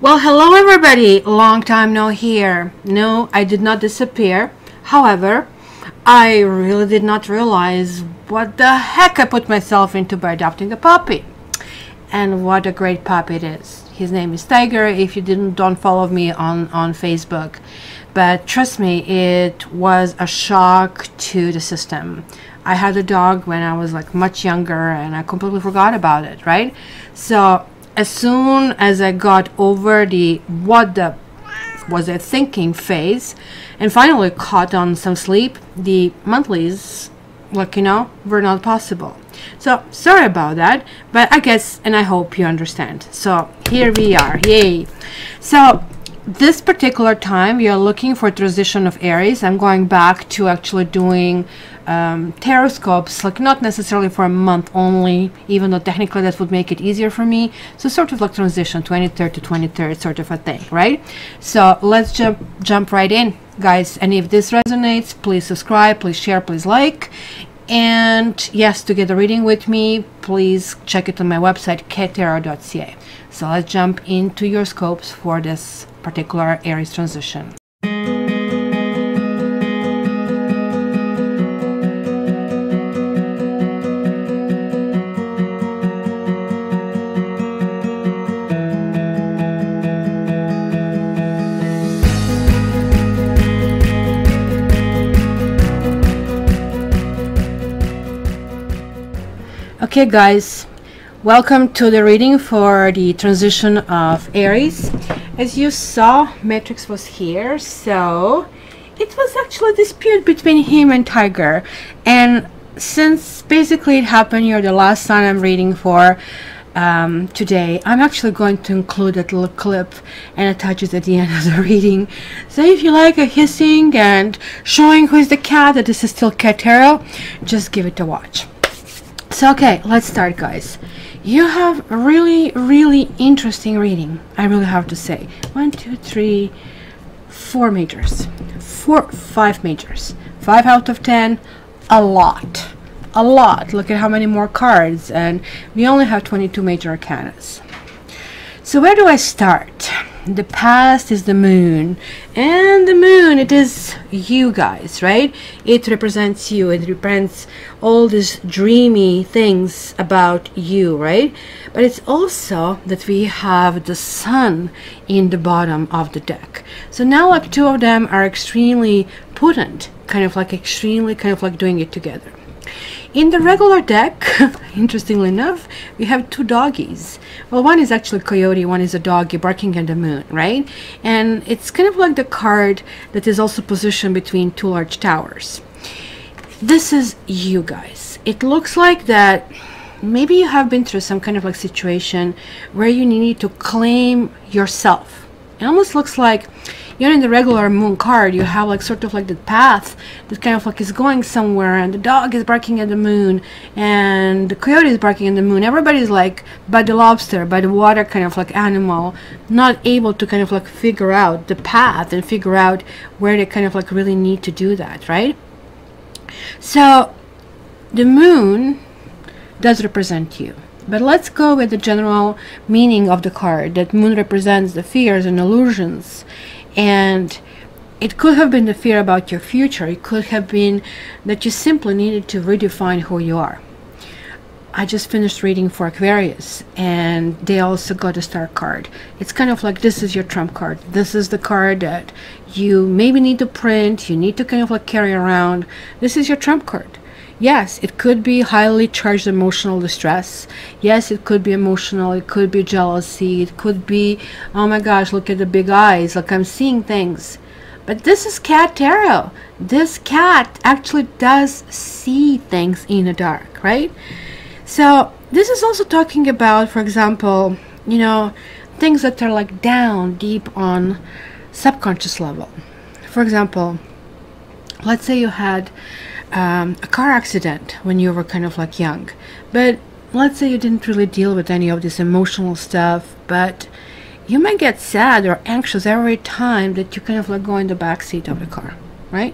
Well, hello everybody. Long time no hear. No, I did not disappear. However, I really did not realize what the heck I put myself into by adopting a puppy. And what a great puppy it is. His name is Tiger, if you don't follow me on Facebook. But trust me, it was a shock to the system. I had a dog when I was like much younger and I completely forgot about it, right? So as soon as I got over the what the was I thinking phase and finally caught on some sleep, the monthlies, were not possible. So sorry about that, but I guess and I hope you understand. So here we are. Yay. So this particular time we are looking for transition of Aries. I'm going back to actually doing tarot scopes, like not necessarily for a month only, even though technically that would make it easier for me. So sort of like transition 23rd to 23rd sort of a thing, right? So let's jump right in, guys. And if this resonates, please subscribe, please share, please like. And yes, to get a reading with me, please check it on my website, ktarot.ca. So let's jump into your scopes for this particular Aries transition. Okay guys, welcome to the reading for the transition of Aries. As you saw, Matrix was here, so it was actually a dispute between him and Tiger. And since basically it happened, you're the last sign I'm reading for today, I'm actually going to include that little clip and attach it at the end of the reading. So if you like a hissing and showing who is the cat, that this is still Cat Tarot, just give it a watch. So okay, let's start, guys. You have a really interesting reading, I really have to say. 1, 2, 3, 4 majors. 5 majors. 5 out of 10, a lot. Look at how many more cards, and we only have 22 major arcanas. So where do I start? The past is the moon, and the moon, it is you guys, right? It represents you. It represents all these dreamy things about you, right? But it's also that we have the sun in the bottom of the deck. So now like 2 of them are extremely potent, kind of like doing it together. In the regular deck, interestingly enough, we have 2 doggies. Well, one is actually coyote, one is a doggy barking at the moon, right? And it's kind of like the card that is also positioned between 2 large towers. This is you guys. It looks like that maybe you have been through some kind of like situation where you need to claim yourself. It almost looks like you're in the regular moon card, you have like sort of like the path that kind of like is going somewhere, and the dog is barking at the moon and the coyote is barking at the moon. Everybody's like by the lobster, by the water kind of like animal, not able to kind of like figure out the path and figure out where they kind of like really need to do that, right? So the moon does represent you. But let's go with the general meaning of the card, that moon represents the fears and illusions. And it could have been the fear about your future. It could have been that you simply needed to redefine who you are. I just finished reading for Aquarius, and they also got a star card. It's kind of like this is your trump card. This is the card that you maybe need to print, you need to kind of like carry around. This is your trump card. Yes, it could be highly charged emotional distress. Yes, it could be emotional. It could be jealousy. It could be, oh my gosh, look at the big eyes. Like I'm seeing things. But this is Cat Tarot. This cat actually does see things in the dark, right? So this is also talking about, for example, things that are like down deep on subconscious level. For example, let's say you had a car accident when you were kind of like young, but let's say you didn't really deal with any of this emotional stuff, but you might get sad or anxious every time that you kind of like go in the back seat of the car, right?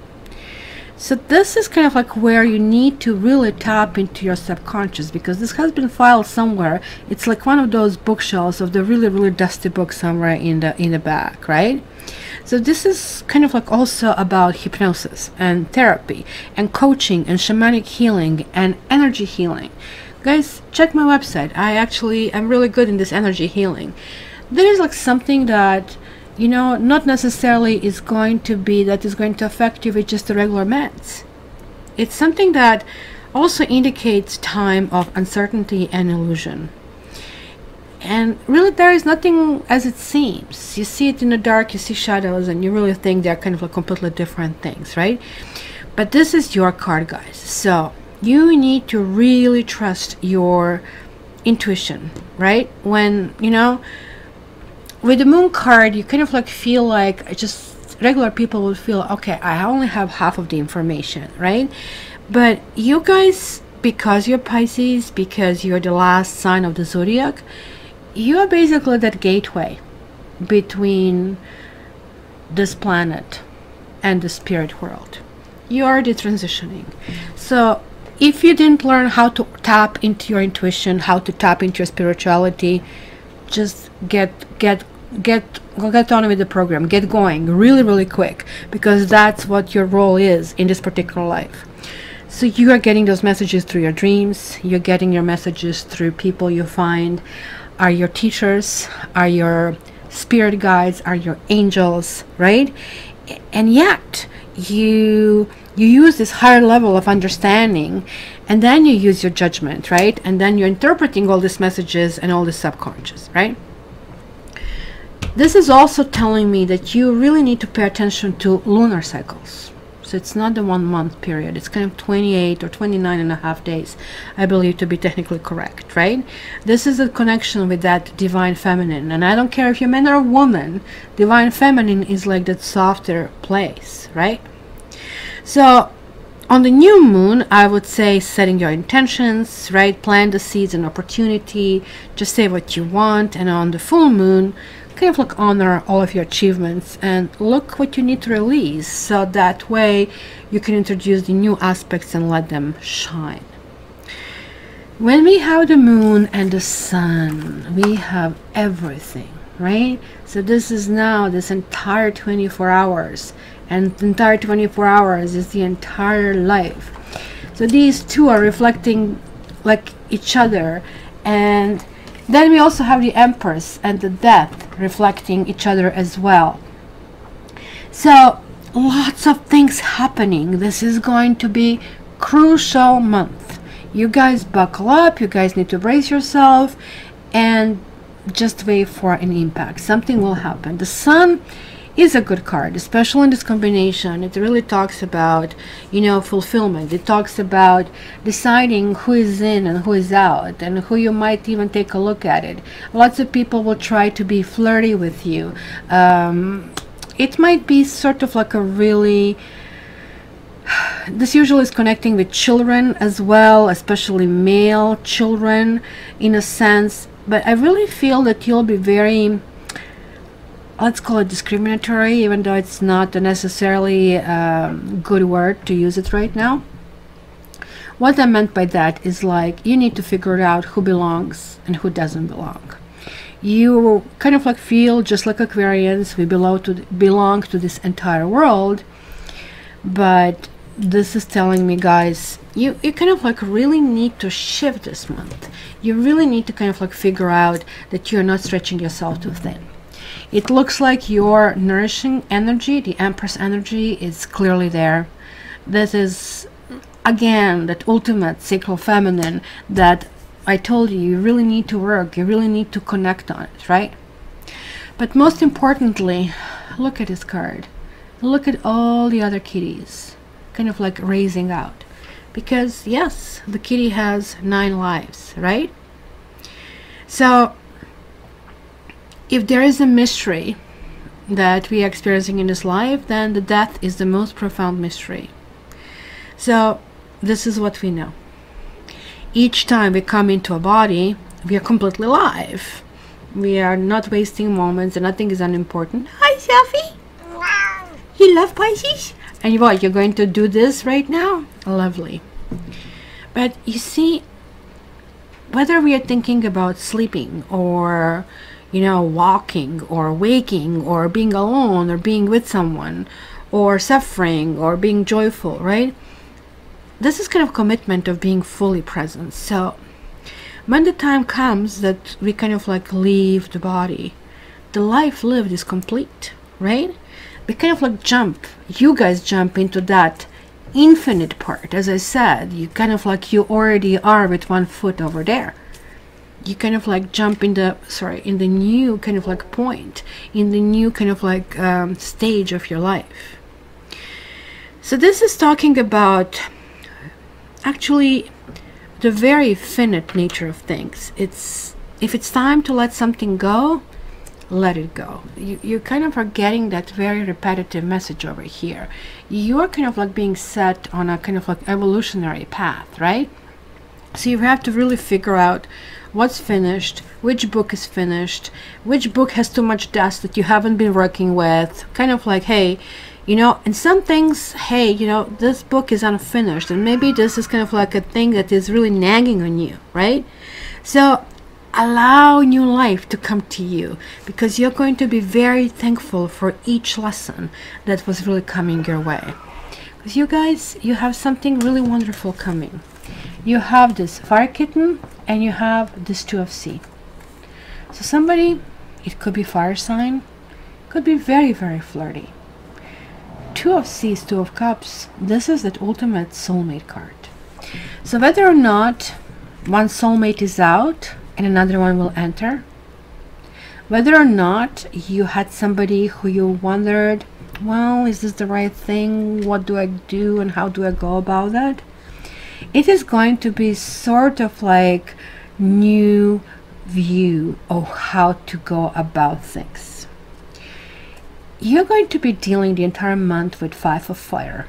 So this is kind of like where you need to really tap into your subconscious, because this has been filed somewhere. It's like one of those bookshelves of the really, really dusty book somewhere in the back, right? So this is kind of like also about hypnosis and therapy and coaching and shamanic healing and energy healing. Guys, check my website. I'm really good in this energy healing. There is like something that, you know, not necessarily is going to affect you with just the regular meds. It's something that also indicates time of uncertainty and illusion. And really, there is nothing as it seems. You see it in the dark, you see shadows, and you really think they're kind of like completely different things, right? But this is your card, guys. So you need to really trust your intuition, right? When, you know, with the moon card, you kind of like feel like just regular people would feel, okay, I only have half of the information, right? But you guys, because you're Pisces, because you're the last sign of the zodiac, you are basically that gateway between this planet and the spirit world. You are the transitioning. So if you didn't learn how to tap into your intuition, how to tap into your spirituality, just get on with the program. Get going really, really quick, because that's what your role is in this particular life. So you are getting those messages through your dreams. You're getting your messages through people you find are your teachers, are your spirit guides, are your angels, right? And yet you use this higher level of understanding, and then you use your judgment, right? And then you're interpreting all these messages and all the subconscious, right? This is also telling me that you really need to pay attention to lunar cycles. So it's not the 1 month period. It's kind of 28 or 29 and a half days, I believe, to be technically correct, right? This is a connection with that divine feminine. And I don't care if you're man or woman, divine feminine is like that softer place, right? So on the new moon, I would say setting your intentions, right? Plant the seeds and opportunity. Just say what you want. And on the full moon, kind of like honor all of your achievements and look what you need to release, so that way you can introduce the new aspects and let them shine. When we have the moon and the sun, we have everything, right? So this is now this entire 24 hours, and the entire 24 hours is the entire life. So these two are reflecting like each other, and then we also have the Empress and the Death reflecting each other as well. So lots of things happening. This is going to be crucial month. You guys buckle up. You guys need to brace yourself and just wait for an impact. Something will happen. The Sun is a good card, especially in this combination. It really talks about, you know, fulfillment. It talks about deciding who is in and who is out, and who you might even take a look at it. Lots of people will try to be flirty with you. It might be sort of like a really, this usually is connecting with children as well, especially male children in a sense. But I really feel that you'll be very, let's call it discriminatory, even though it's not necessarily a good word to use it right now. What I meant by that is like you need to figure out who belongs and who doesn't belong. You kind of like feel just like Aquarians, we belong to this entire world, but this is telling me, guys, you kind of like really need to shift this month. You really need to kind of like figure out that you're not stretching yourself too thin. It looks like your nourishing energy, the Empress energy, is clearly there. This is, again, that ultimate sacral feminine that I told you, you really need to work. You really need to connect on it, right? But most importantly, look at this card. Look at all the other kitties, kind of like raising out. Because, yes, the kitty has 9 lives, right? So if there is a mystery that we are experiencing in this life, then the death is the most profound mystery. So this is what we know. Each time we come into a body, we are completely alive. We are not wasting moments, and nothing is unimportant. Hi, Selfie. You love Pisces? And what, you're going to do this right now? Lovely. But you see, whether we are thinking about sleeping or, you know, walking or waking or being alone or being with someone or suffering or being joyful, right? This is kind of commitment of being fully present. So when the time comes that we kind of like leave the body, the life lived is complete, right? We kind of like jump, you guys jump into that infinite part. As I said, you kind of like, you already are with one foot over there. You kind of like jump in the, in the new kind of like point, in the new kind of like stage of your life. So this is talking about actually the very finite nature of things. It's, if it's time to let something go, let it go. You kind of are getting that very repetitive message over here. You're kind of like being set on a kind of like evolutionary path, right? So you have to really figure out what's finished, which book is finished, which book has too much dust that you haven't been working with. Kind of like, hey, you know, and some things, hey, you know, this book is unfinished, and maybe this is kind of like a thing that is really nagging on you, right? So allow new life to come to you, because you're going to be very thankful for each lesson that was really coming your way. Because you guys, you have something really wonderful coming. You have this fire kitten and you have this 2 of C. So somebody, it could be fire sign, could be very, very flirty. 2 of C is 2 of Cups. This is that ultimate soulmate card. So whether or not one soulmate is out and another one will enter, whether or not you had somebody who you wondered, well, is this the right thing? What do I do and how do I go about that? It is going to be sort of like new view of how to go about things. You're going to be dealing the entire month with 5 of Fire.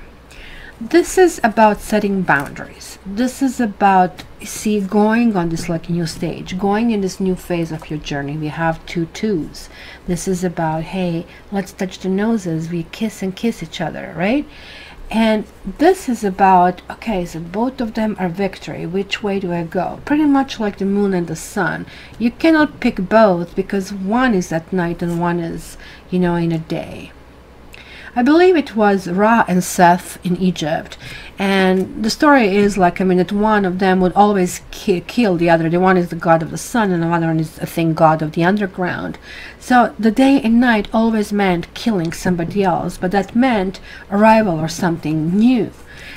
This is about setting boundaries. This is about, see, going on this like new stage, going in this new phase of your journey. We have 2 twos. This is about, hey, let's touch the noses. We kiss and kiss each other, right? And this is about, okay, so both of them are victory. Which way do I go? Pretty much like the moon and the sun. You cannot pick both, because one is at night and one is, you know, in a day. I believe it was Ra and Seth in Egypt, and the story is like, I mean, that one of them would always kill the other. The one is the god of the sun, and the other one is, I think, god of the underground. So the day and night always meant killing somebody else, but that meant arrival or something new.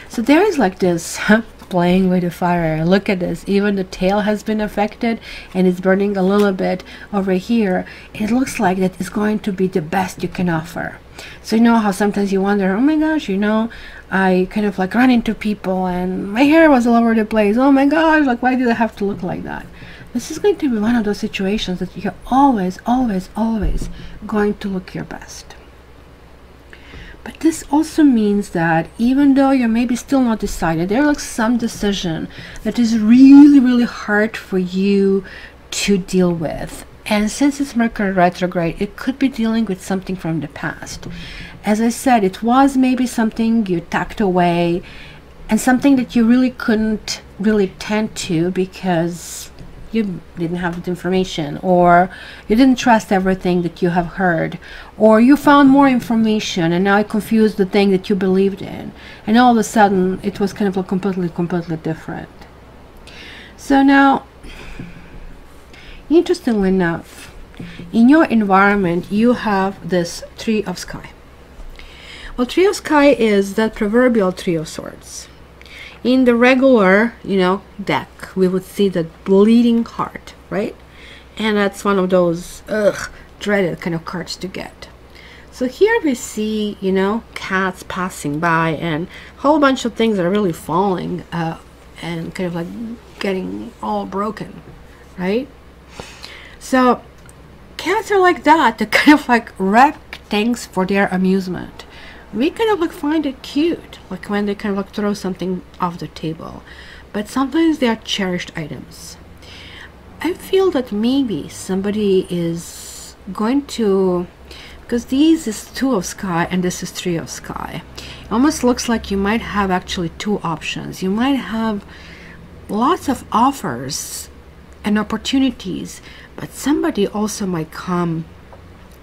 So there is like this playing with the fire. Look at this, even the tail has been affected and it's burning a little bit over here. It looks like that is going to be the best you can offer. So you know how sometimes you wonder, oh my gosh, you know, I kind of like run into people and my hair was all over the place. Oh my gosh, like why did I have to look like that? This is going to be one of those situations that you're always, always, always going to look your best. But this also means that even though you're maybe still not decided, there's like some decision that is really, really hard for you to deal with. And since it's Mercury retrograde, it could be dealing with something from the past. As I said, it was maybe something you tucked away and something that you really couldn't really tend to because you didn't have the information, or you didn't trust everything that you have heard, or you found more information and now it confused the thing that you believed in, and all of a sudden it was kind of like completely different. So now, interestingly enough, in your environment you have this 3 of Sky. Well, 3 of Sky is that proverbial 3 of Swords. In the regular, you know, deck, we would see the bleeding heart, right? And that's one of those dreaded kind of cards to get. So here we see, you know, cats passing by and a whole bunch of things are really falling and kind of like getting all broken, right? So cats are like that. They kind of like wreck things for their amusement. We kind of like find it cute, like when they kind of like throw something off the table, but sometimes they are cherished items. I feel that maybe somebody is going to, because this is 2 of Sky and this is 3 of Sky, Almost looks like you might have actually two options. You might have lots of offers and opportunities, but somebody also might come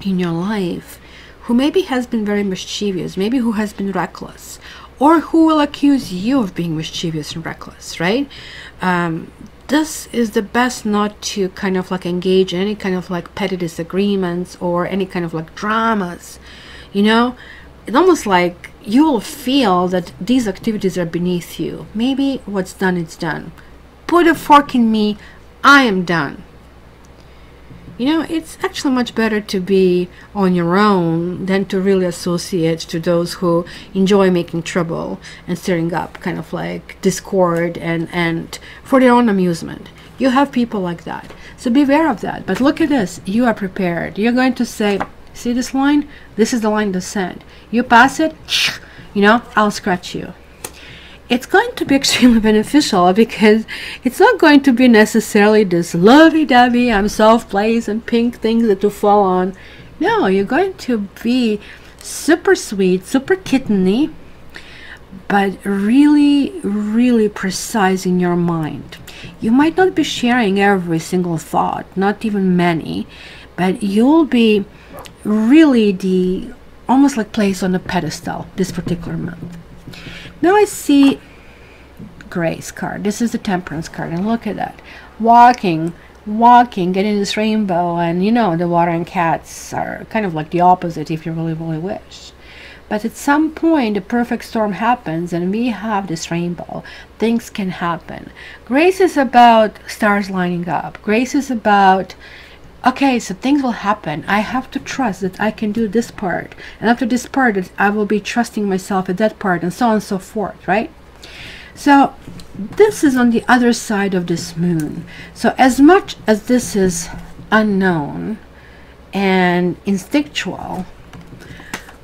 in your life who maybe has been very mischievous, maybe who has been reckless, or who will accuse you of being mischievous and reckless, right? This is the best not to kind of like engage in any kind of like petty disagreements or any kind of like dramas, you know? It's almost like you will feel that these activities are beneath you. Maybe what's done is done. Put a fork in me, I am done. You know, it's actually much better to be on your own than to really associate to those who enjoy making trouble and stirring up kind of like discord and for their own amusement. You have people like that. So beware of that. But look at this. You are prepared. You're going to say, see this line? This is the line to send. You pass it, you know, I'll scratch you. It's going to be extremely beneficial because it's not going to be necessarily this lovey-dovey, I'm soft-placed and pink things that you fall on. No, you're going to be super sweet, super kitteny, but really, really precise in your mind. You might not be sharing every single thought, not even many, but you'll be really the almost like placed on a pedestal this particular month. Now I see Grace card. This is the Temperance card, and look at that. Walking, getting this rainbow, and you know the water and cats are kind of like the opposite if you really, really wish. But at some point the perfect storm happens and we have this rainbow. Things can happen. Grace is about stars lining up. Grace is about, okay, so things will happen. I have to trust that I can do this part. And after this part, that I will be trusting myself at that part, and so on and so forth, right? So this is on the other side of this moon. So as much as this is unknown and instinctual,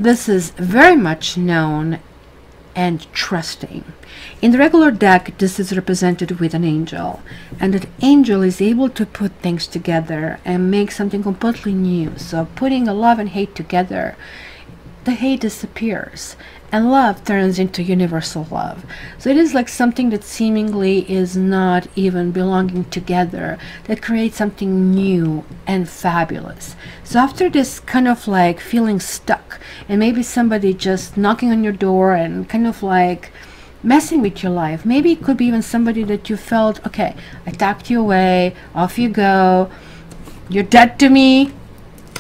this is very much known and trusting. In the regular deck, this is represented with an angel, and that angel is able to put things together and make something completely new. So putting a love and hate together, the hate disappears and love turns into universal love. So it is like something that seemingly is not even belonging together, that creates something new and fabulous. So after this kind of like feeling stuck, and maybe somebody just knocking on your door and kind of like messing with your life, maybe it could be even somebody that you felt, okay, I tucked you away, off you go, you're dead to me,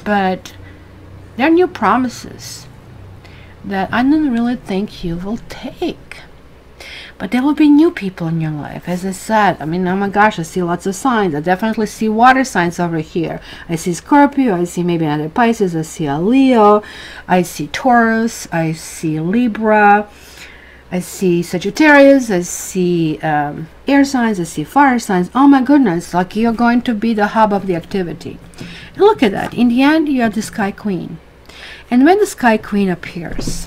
but there are new promises that I don't really think you will take. But there will be new people in your life. As I said, I mean, oh my gosh, I see lots of signs. I definitely see water signs over here. I see Scorpio, I see maybe another Pisces, I see a Leo, I see Taurus, I see Libra, I see Sagittarius, I see air signs, I see fire signs. Oh my goodness, like you're going to be the hub of the activity. And look at that. In the end, you're the Sky Queen. And when the Sky Queen appears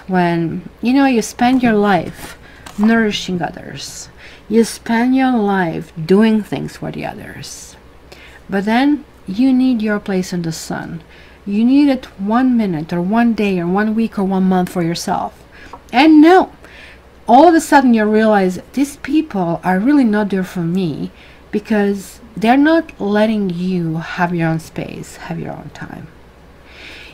when, you know, you spend your life nourishing others. You spend your life doing things for the others. But then you need your place in the sun. You need it 1 minute or 1 day or 1 week or 1 month for yourself. And no, all of a sudden you realize these people are really not there for me, because they're not letting you have your own space, have your own time.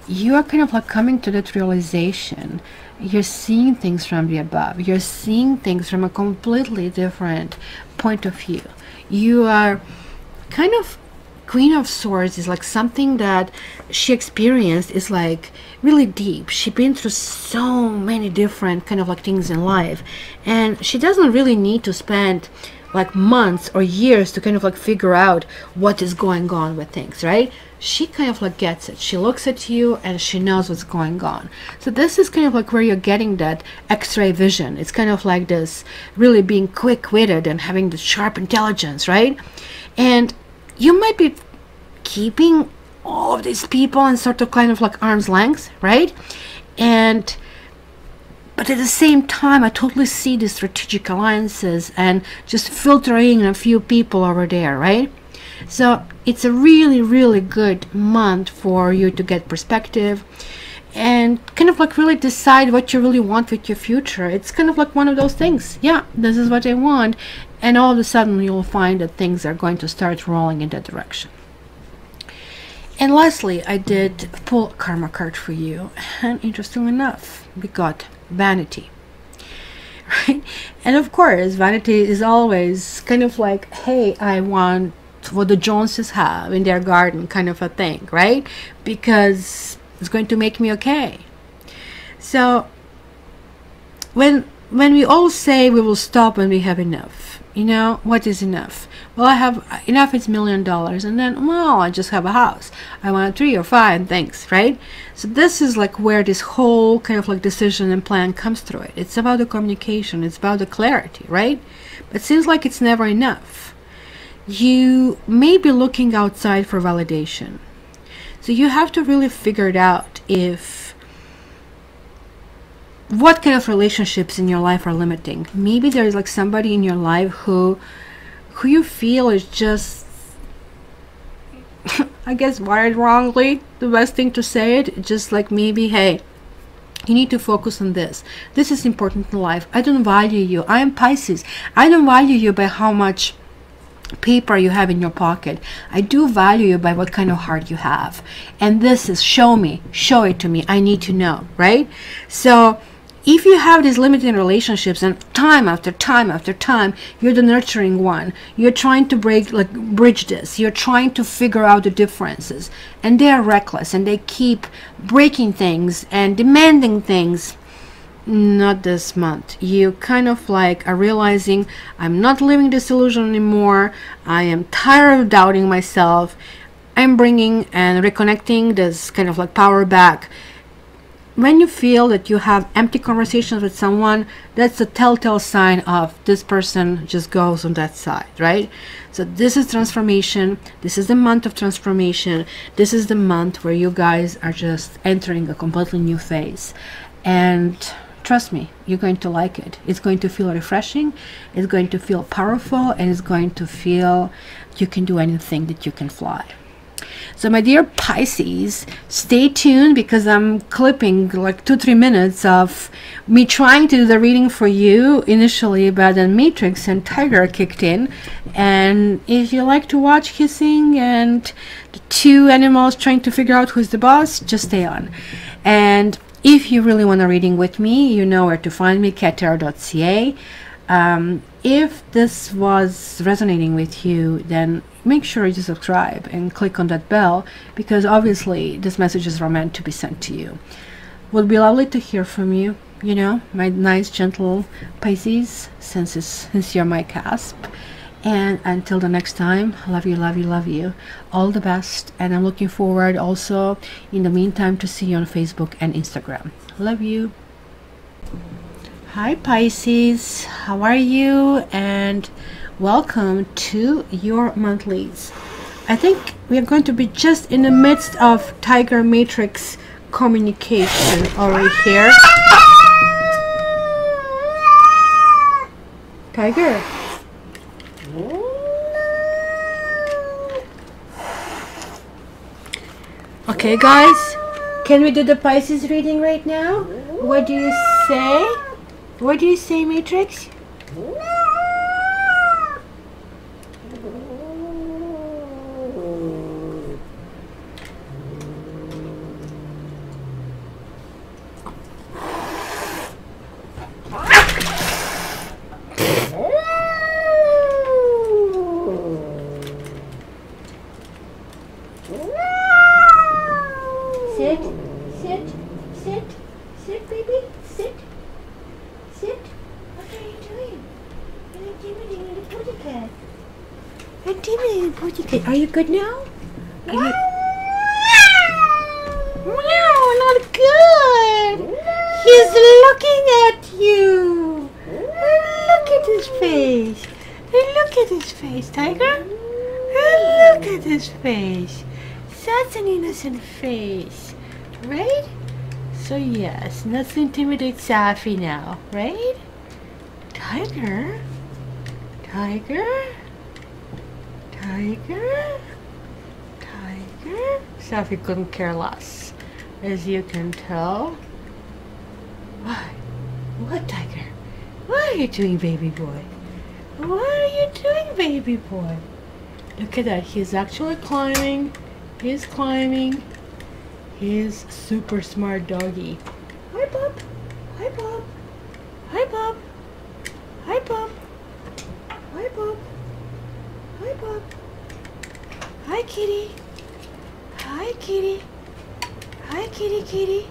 You are kind of like coming to that realization. You're seeing things from the above. You're seeing things from a completely different point of view. You are kind of, Queen of Swords is like something that she experienced is like really deep. She's been through so many different kind of like things in life, and she doesn't really need to spend like months or years to kind of like figure out what is going on with things, right? She kind of like gets it. She looks at you and she knows what's going on. So this is kind of like where you're getting that X-ray vision. It's kind of like this really being quick-witted and having the sharp intelligence, right? And you might be keeping all of these people in sort of kind of like arm's length, right? But at the same time, I totally see the strategic alliances and just filtering a few people over there, right? So it's a really, really good month for you to get perspective and kind of like really decide what you really want with your future. It's kind of like one of those things. Yeah, this is what I want, and all of a sudden you'll find that things are going to start rolling in that direction. And lastly, I did pull a karma card for you, and interestingly enough, we got vanity. Right? And of course, vanity is always kind of like, hey, I want what the Joneses have in their garden, kind of a thing, right? Because it's going to make me okay. So when we all say we will stop when we have enough, you know, what is enough? Well, I have enough, it's $1 million, and then, well, I just have a house. I want 3 or 5 things, right? So this is like where this whole kind of like decision and plan comes through it. It's about the communication, it's about the clarity, right? But it seems like it's never enough. You may be looking outside for validation. So you have to really figure it out if what kind of relationships in your life are limiting. Maybe there is like somebody in your life who you feel is just I guess wired wrongly, the best thing to say it. Just like, maybe, hey, you need to focus on this. This is important in life. I don't value you. I am Pisces. I don't value you by how much paper you have in your pocket. I do value you by what kind of heart you have. And this is, show me, show it to me. I need to know, right? So if you have these limiting relationships, and time after time after time, you're the nurturing one, you're trying to bridge this, you're trying to figure out the differences, and they are reckless and they keep breaking things and demanding things. Not this month. You kind of like are realizing, I'm not living this illusion anymore. I am tired of doubting myself. I'm bringing and reconnecting this kind of like power back. When you feel that you have empty conversations with someone, that's a telltale sign of this person just goes on that side, right? So this is transformation. This is the month of transformation. This is the month where you guys are just entering a completely new phase. And trust me, you're going to like it. It's going to feel refreshing. It's going to feel powerful, and it's going to feel you can do anything, that you can fly. So my dear Pisces, stay tuned, because I'm clipping like 2-3 minutes of me trying to do the reading for you initially, but then Matrix and Tiger kicked in. And if you like to watch kissing and the 2 animals trying to figure out who's the boss, just stay on. And if you really want a reading with me, you know where to find me, cattarot.ca. If this was resonating with you, then make sure you subscribe and click on that bell, because obviously this messages are meant to be sent to you. Would be lovely to hear from you, you know, my nice gentle Pisces, since you're my cusp. And until the next time, love you, love you, love you. All the best, and I'm looking forward also in the meantime to see you on Facebook and Instagram. Love you. Hi Pisces, how are you? And welcome to your monthlies. I think we are going to be just in the midst of Tiger Matrix communication over here. Tiger. Okay guys, can we do the Pisces reading right now? What do you say? What do you say, Matrix? Sit, sit, sit, sit, baby, sit, sit. What are you doing? You're intimidating the pussycat. Intimidating the pussycat. Are you good now? Are you... Meow, not good. He's looking at you. Look at his face. Look at his face, Tiger. Look at his face. Such an innocent face, right? So yes, not to intimidate Safi now, right? Tiger? Tiger? Tiger? Tiger? Safi couldn't care less. as you can tell. What, Tiger? What are you doing, baby boy? What are you doing, baby boy? Look at that. He's actually climbing. He's climbing. He's super smart doggy. Hi, Bob. Hi, Bob. Hi, Bob. Hi, Bob. Hi, Bob. Hi, Bob. Hi, kitty. Hi, kitty. Hi, kitty, kitty.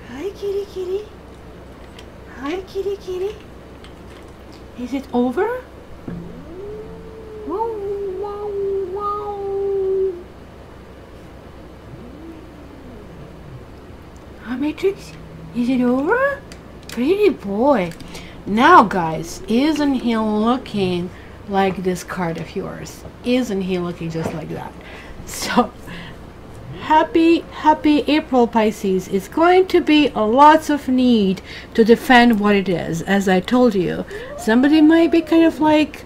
Hi, kitty, kitty. Hi, kitty, kitty. Is it over? Wow, wow, wow. Huh, Matrix? Is it over? Pretty boy. Now, guys, isn't he looking like this card of yours? Isn't he looking just like that? So, happy April, Pisces. It's going to be a lots of need to defend what it is. As I told you, somebody might be kind of like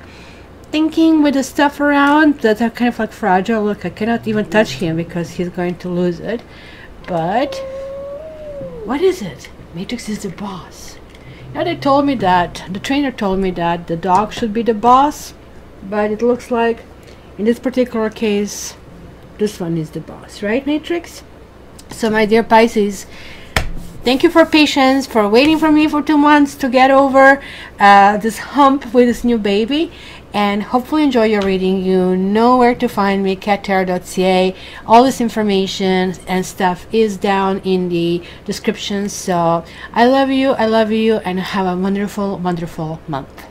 thinking with the stuff around that are kind of like fragile. Look, I cannot even touch him because he's going to lose it. But what is it? Matrix is the boss. Now they told me that, the trainer told me that the dog should be the boss, but it looks like in this particular case this one is the boss, right, Matrix? So my dear Pisces, thank you for patience, for waiting for me for 2 months to get over this hump with this new baby, and hopefully enjoy your reading. You know where to find me, cattarot.ca. All this information and stuff is down in the description. So I love you, and have a wonderful month.